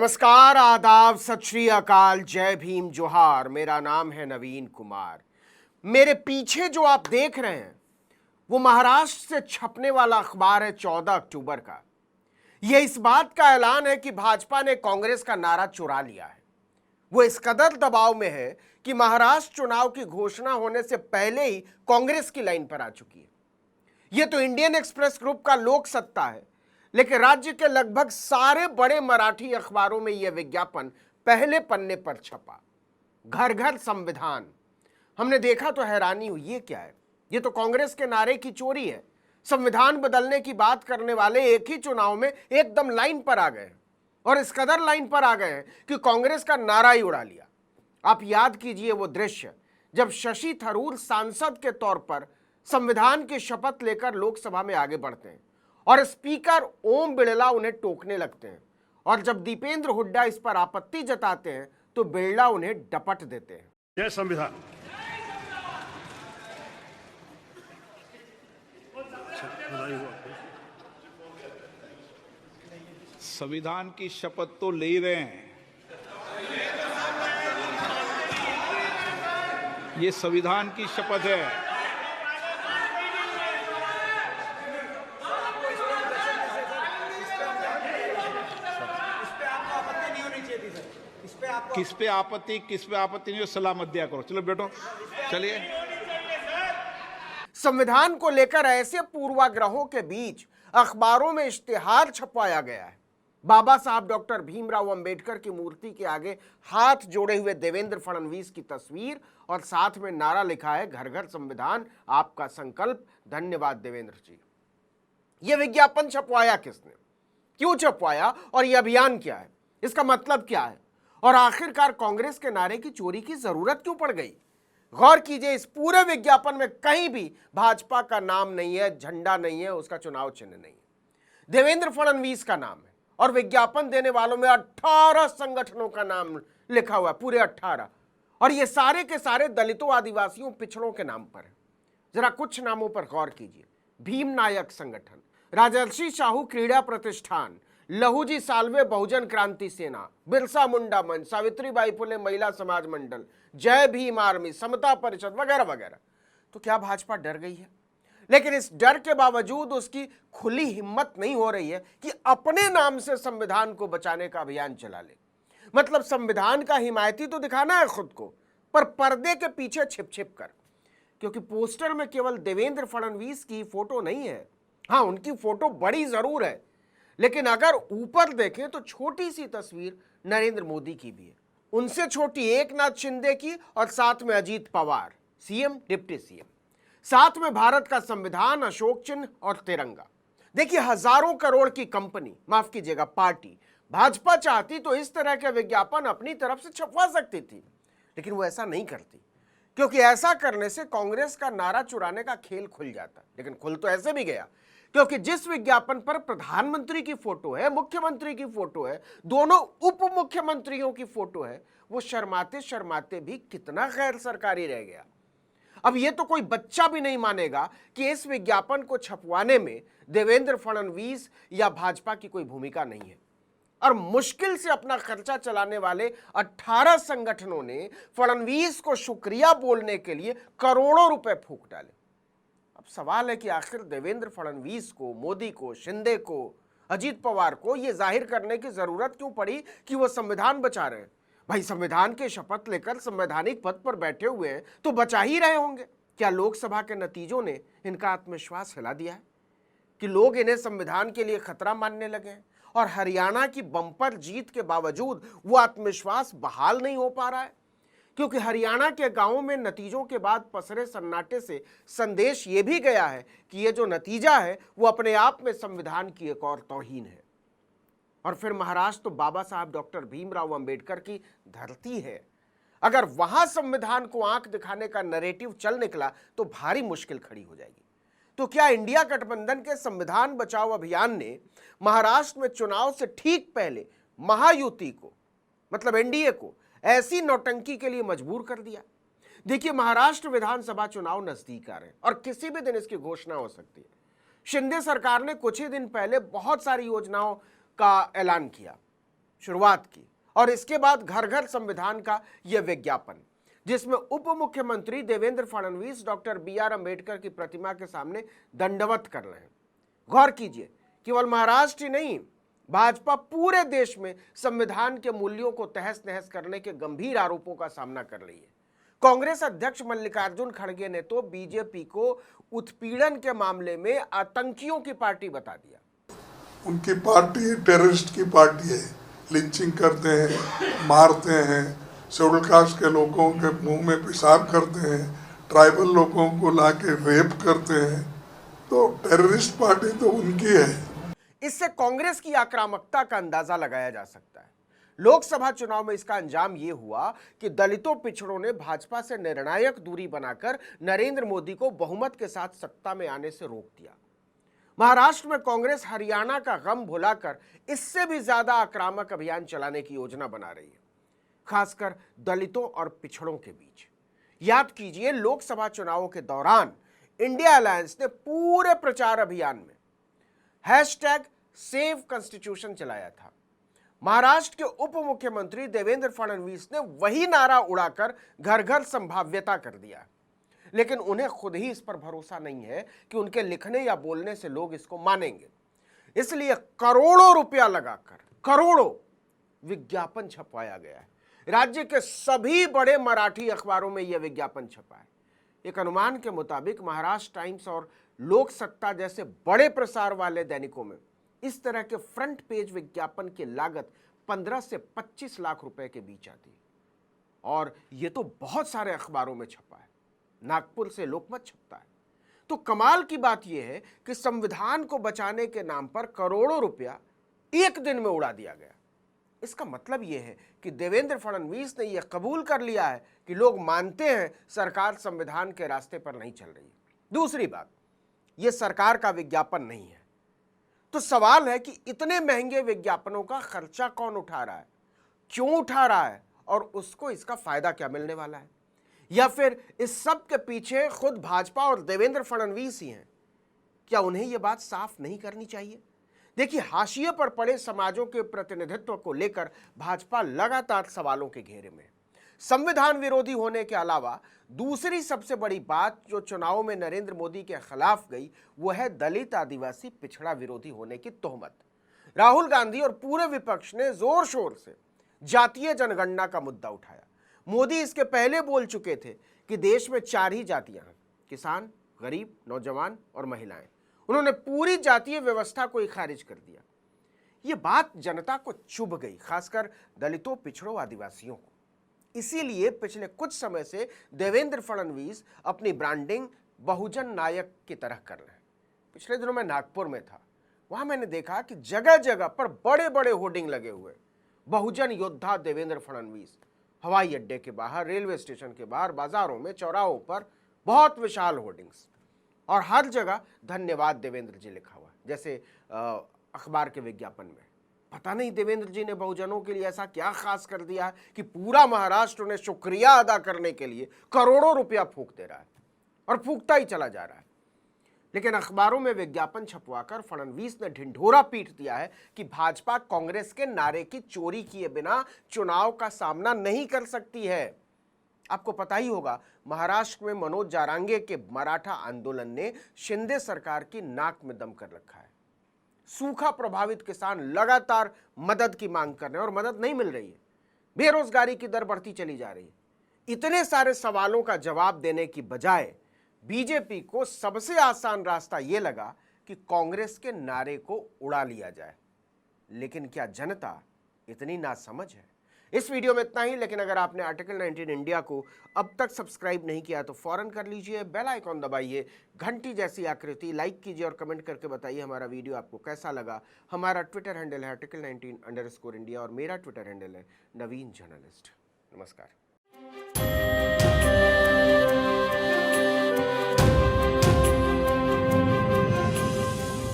नमस्कार, आदाब, सत श्री अकाल, जय भीम, जोहार। मेरा नाम है नवीन कुमार। मेरे पीछे जो आप देख रहे हैं वो महाराष्ट्र से छपने वाला अखबार है 14 अक्टूबर का। यह इस बात का ऐलान है कि भाजपा ने कांग्रेस का नारा चुरा लिया है। वो इस कदर दबाव में है कि महाराष्ट्र चुनाव की घोषणा होने से पहले ही कांग्रेस की लाइन पर आ चुकी है। यह तो इंडियन एक्सप्रेस ग्रुप का लोक सत्ता है, लेकिन राज्य के लगभग सारे बड़े मराठी अखबारों में यह विज्ञापन पहले पन्ने पर छपा। घर घर संविधान। हमने देखा तो हैरानी हुई, ये क्या है? ये तो कांग्रेस के नारे की चोरी है। संविधान बदलने की बात करने वाले एक ही चुनाव में एकदम लाइन पर आ गए और इस कदर लाइन पर आ गए हैं कि कांग्रेस का नारा ही उड़ा लिया। आप याद कीजिए वो दृश्य जब शशि थरूर सांसद के तौर पर संविधान की शपथ लेकर लोकसभा में आगे बढ़ते हैं और स्पीकर ओम बिड़ला उन्हें टोकने लगते हैं, और जब दीपेंद्र हुड्डा इस पर आपत्ति जताते हैं तो बिड़ला उन्हें डपट देते हैं। जय संविधान। संविधान की शपथ तो ले ही रहे हैं। ये संविधान की शपथ है। किस पे आपत्ति नहीं हो, सलाह मत दिया करो। चलो बेटो, चलिए। संविधान को लेकर ऐसे पूर्वाग्रहों के बीच अखबारों में इश्तिहार छपवाया गया है। बाबा साहब डॉक्टर भीमराव अंबेडकर की मूर्ति के आगे हाथ जोड़े हुए देवेंद्र फडणवीस की तस्वीर और साथ में नारा लिखा है, घर घर संविधान, आपका संकल्प, धन्यवाद देवेंद्र जी। यह विज्ञापन छपवाया किसने, क्यों छपवाया और यह अभियान क्या है, इसका मतलब क्या है, और आखिरकार कांग्रेस के नारे की चोरी की जरूरत क्यों पड़ गई? गौर कीजिए, इस पूरे विज्ञापन में कहीं भी भाजपा का नाम नहीं है, झंडा नहीं है, उसका चुनाव चिन्ह नहीं है। देवेंद्र फडणवीस का नाम है और विज्ञापन देने वालों में 18 संगठनों का नाम लिखा हुआ है, पूरे 18, और ये सारे के सारे दलितों, आदिवासियों, पिछड़ों के नाम पर है। जरा कुछ नामों पर गौर कीजिए। भीम नायक संगठन, राजर्षि शाहू क्रीड़ा प्रतिष्ठान, लहूजी साल्वे बहुजन क्रांति सेना, बिरसा मुंडा मंच, सावित्रीबाई फुले महिला समाज मंडल, जय भीम आर्मी, समता परिषद वगैरह वगैरह। तो क्या भाजपा डर गई है? लेकिन इस डर के बावजूद उसकी खुली हिम्मत नहीं हो रही है कि अपने नाम से संविधान को बचाने का अभियान चला ले। मतलब संविधान का हिमायती तो दिखाना है खुद को, पर पर्दे के पीछे छिप छिप कर, क्योंकि पोस्टर में केवल देवेंद्र फडणवीस की फोटो नहीं है। हाँ, उनकी फोटो बड़ी जरूर है, लेकिन अगर ऊपर देखें तो छोटी सी तस्वीर नरेंद्र मोदी की भी है, उनसे छोटी एकनाथ शिंदे की, और साथ में Ajit Pawar, CM, deputy CM, साथ में भारत का संविधान, अशोक चिन्ह और तिरंगा। देखिए, हजारों करोड़ की कंपनी, माफ कीजिएगा पार्टी, भाजपा चाहती तो इस तरह के विज्ञापन अपनी तरफ से छपवा सकती थी, लेकिन वो ऐसा नहीं करती, क्योंकि ऐसा करने से कांग्रेस का नारा चुराने का खेल खुल जाता। लेकिन खुल तो ऐसे भी गया, क्योंकि जिस विज्ञापन पर प्रधानमंत्री की फोटो है, मुख्यमंत्री की फोटो है, दोनों उप मुख्यमंत्रियों की फोटो है, वो शर्माते शर्माते भी कितना गैर सरकारी रह गया। अब ये तो कोई बच्चा भी नहीं मानेगा कि इस विज्ञापन को छपवाने में देवेंद्र फडणवीस या भाजपा की कोई भूमिका नहीं है। और मुश्किल से अपना खर्चा चलाने वाले 18 संगठनों ने फडणवीस को शुक्रिया बोलने के लिए करोड़ों रुपए फूंक डाले। अब सवाल है कि आखिर देवेंद्र फडणवीस को, मोदी को, शिंदे को, अजीत पवार को यह जाहिर करने की जरूरत क्यों पड़ी कि वो संविधान बचा रहे हैं? भाई, संविधान के शपथ लेकर संवैधानिक पद पर बैठे हुए हैं तो बचा ही रहे होंगे। क्या लोकसभा के नतीजों ने इनका आत्मविश्वास हिला दिया है कि लोग इन्हें संविधान के लिए खतरा मानने लगे हैं, और हरियाणा की बंपर जीत के बावजूद वो आत्मविश्वास बहाल नहीं हो पा रहा है? क्योंकि हरियाणा के गांवों में नतीजों के बाद पसरे सन्नाटे से संदेश ये भी गया है कि ये जो नतीजा है वो अपने आप में संविधान की एक और तौहीन है। और फिर महाराष्ट्र तो बाबा साहब डॉक्टर भीमराव अंबेडकर की धरती है। अगर वहां संविधान को आंख दिखाने का नैरेटिव चल निकला तो भारी मुश्किल खड़ी हो जाएगी। तो क्या इंडिया गठबंधन के संविधान बचाओ अभियान ने महाराष्ट्र में चुनाव से ठीक पहले महायुति को, मतलब एनडीए को, ऐसी नौटंकी के लिए मजबूर कर दिया? देखिए, महाराष्ट्र विधानसभा चुनाव नजदीक आ रहे हैं और किसी भी दिन इसकी घोषणा हो सकती है। शिंदे सरकार ने कुछ ही दिन पहले बहुत सारी योजनाओं का ऐलान किया। शुरुआत की और इसके बाद घर घर संविधान का यह विज्ञापन, जिसमें उप मुख्यमंत्री देवेंद्र फडणवीस डॉक्टर BR अम्बेडकर की प्रतिमा के सामने दंडवत कर रहे हैं। गौर कीजिए, केवल महाराष्ट्र ही नहीं, भाजपा पूरे देश में संविधान के मूल्यों को तहस नहस करने के गंभीर आरोपों का सामना कर रही है। कांग्रेस अध्यक्ष मल्लिकार्जुन खड़गे ने तो बीजेपी को उत्पीड़न के मामले में आतंकियों की पार्टी बता दिया। उनकी पार्टी टेररिस्ट की पार्टी है, लिंचिंग करते हैं, मारते हैं, शेड्यूल कास्ट के लोगों के मुंह में पेशाब करते हैं, ट्राइबल लोगों को लाके रेप करते हैं, तो टेररिस्ट पार्टी तो उनकी है। इससे कांग्रेस की आक्रामकता का अंदाजा लगाया जा सकता है। लोकसभा चुनाव में इसका अंजाम यह हुआ कि दलितों पिछड़ों ने भाजपा से निर्णायक दूरी बनाकर नरेंद्र मोदी को बहुमत के साथ सत्ता में आने से रोक दिया। महाराष्ट्र में कांग्रेस हरियाणा का गम भुलाकर इससे भी ज्यादा आक्रामक अभियान चलाने की योजना बना रही है, खासकर दलितों और पिछड़ों के बीच। याद कीजिए, लोकसभा चुनावों के दौरान इंडिया अलायंस ने पूरे प्रचार अभियान में #सेव कॉन्स्टिट्यूशन चलाया था। महाराष्ट्र के उप मुख्यमंत्री देवेंद्र फडणवीस ने वही नारा उड़ाकर घर घर संभाव्यता कर दिया, लेकिन उन्हें खुद ही इस पर भरोसा नहीं है कि उनके लिखने या बोलने से लोग इसको मानेंगे। इसलिए करोड़ों रुपया लगाकर करोड़ों विज्ञापन छपवाया गया है। राज्य के सभी बड़े मराठी अखबारों में यह विज्ञापन छपा है। एक अनुमान के मुताबिक महाराष्ट्र टाइम्स और लोक सत्ता जैसे बड़े प्रसार वाले दैनिकों में इस तरह के फ्रंट पेज विज्ञापन की लागत 15 से 25 लाख रुपए के बीच आती है, और यह तो बहुत सारे अखबारों में छपा है। नागपुर से लोकमत छपता है। तो कमाल की बात यह है कि संविधान को बचाने के नाम पर करोड़ों रुपया एक दिन में उड़ा दिया गया। इसका मतलब यह है कि देवेंद्र फडणवीस ने यह कबूल कर लिया है कि लोग मानते हैं सरकार संविधान के रास्ते पर नहीं चल रही है। दूसरी बात, यह सरकार का विज्ञापन नहीं है। तो सवाल है कि इतने महंगे विज्ञापनों का खर्चा कौन उठा रहा है, क्यों उठा रहा है, और उसको इसका फायदा क्या मिलने वाला है? या फिर इस सब के पीछे खुद भाजपा और देवेंद्र फडणवीस ही हैं? क्या उन्हें यह बात साफ नहीं करनी चाहिए? देखिए, हाशिए पर पड़े समाजों के प्रतिनिधित्व को लेकर भाजपा लगातार सवालों के घेरे में। संविधान विरोधी होने के अलावा दूसरी सबसे बड़ी बात जो चुनाव में नरेंद्र मोदी के खिलाफ गई, वो है दलित आदिवासी पिछड़ा विरोधी होने की तोहमत। राहुल गांधी और पूरे विपक्ष ने जोर शोर से जातीय जनगणना का मुद्दा उठाया। मोदी इसके पहले बोल चुके थे कि देश में 4 ही जातियां हैं, किसान, गरीब, नौजवान और महिलाएं। उन्होंने पूरी जातीय व्यवस्था को ही खारिज कर दिया। यह बात जनता को चुभ गई, खासकर दलितों, पिछड़ों, आदिवासियों को। इसीलिए पिछले कुछ समय से देवेंद्र फडणवीस अपनी ब्रांडिंग बहुजन नायक की तरह कर रहे हैं। पिछले दिनों मैं नागपुर में था, वहां मैंने देखा कि जगह जगह पर बड़े बड़े होर्डिंग लगे हुए, बहुजन योद्धा देवेंद्र फडणवीस। हवाई अड्डे के बाहर, रेलवे स्टेशन के बाहर, बाजारों में, चौराहों पर बहुत विशाल होर्डिंग्स, और हर जगह धन्यवाद देवेंद्र जी लिखा हुआ, जैसे अखबार के विज्ञापन में। पता नहीं देवेंद्र जी ने बहुजनों के लिए ऐसा क्या खास कर दिया है कि पूरा महाराष्ट्र उन्हें शुक्रिया अदा करने के लिए करोड़ों रुपया फूंक दे रहा है, और फूंकता ही चला जा रहा है। लेकिन अखबारों में विज्ञापन छपवाकर फडणवीस ने ढिंढोरा पीट दिया है कि भाजपा कांग्रेस के नारे की चोरी किए बिना चुनाव का सामना नहीं कर सकती है। आपको पता ही होगा, महाराष्ट्र में मनोज जारांगे के मराठा आंदोलन ने शिंदे सरकार की नाक में दम कर रखा है। सूखा प्रभावित किसान लगातार मदद की मांग कर रहे हैं और मदद नहीं मिल रही है। बेरोजगारी की दर बढ़ती चली जा रही है। इतने सारे सवालों का जवाब देने की बजाय बीजेपी को सबसे आसान रास्ता यह लगा कि कांग्रेस के नारे को उड़ा लिया जाए। लेकिन क्या जनता इतनी नासमझ है? इस वीडियो में इतना ही, लेकिन अगर आपने आर्टिकल 19 इंडिया को अब तक सब्सक्राइब नहीं किया तो फौरन कर लीजिए, बेल आइकॉन दबाइए, घंटी जैसी आकृति, लाइक कीजिए और कमेंट करके बताइए हमारा वीडियो आपको कैसा लगा। हमारा ट्विटर हैंडल है article19_India और मेरा ट्विटर हैंडल है नवीन जर्नलिस्ट। नमस्कार।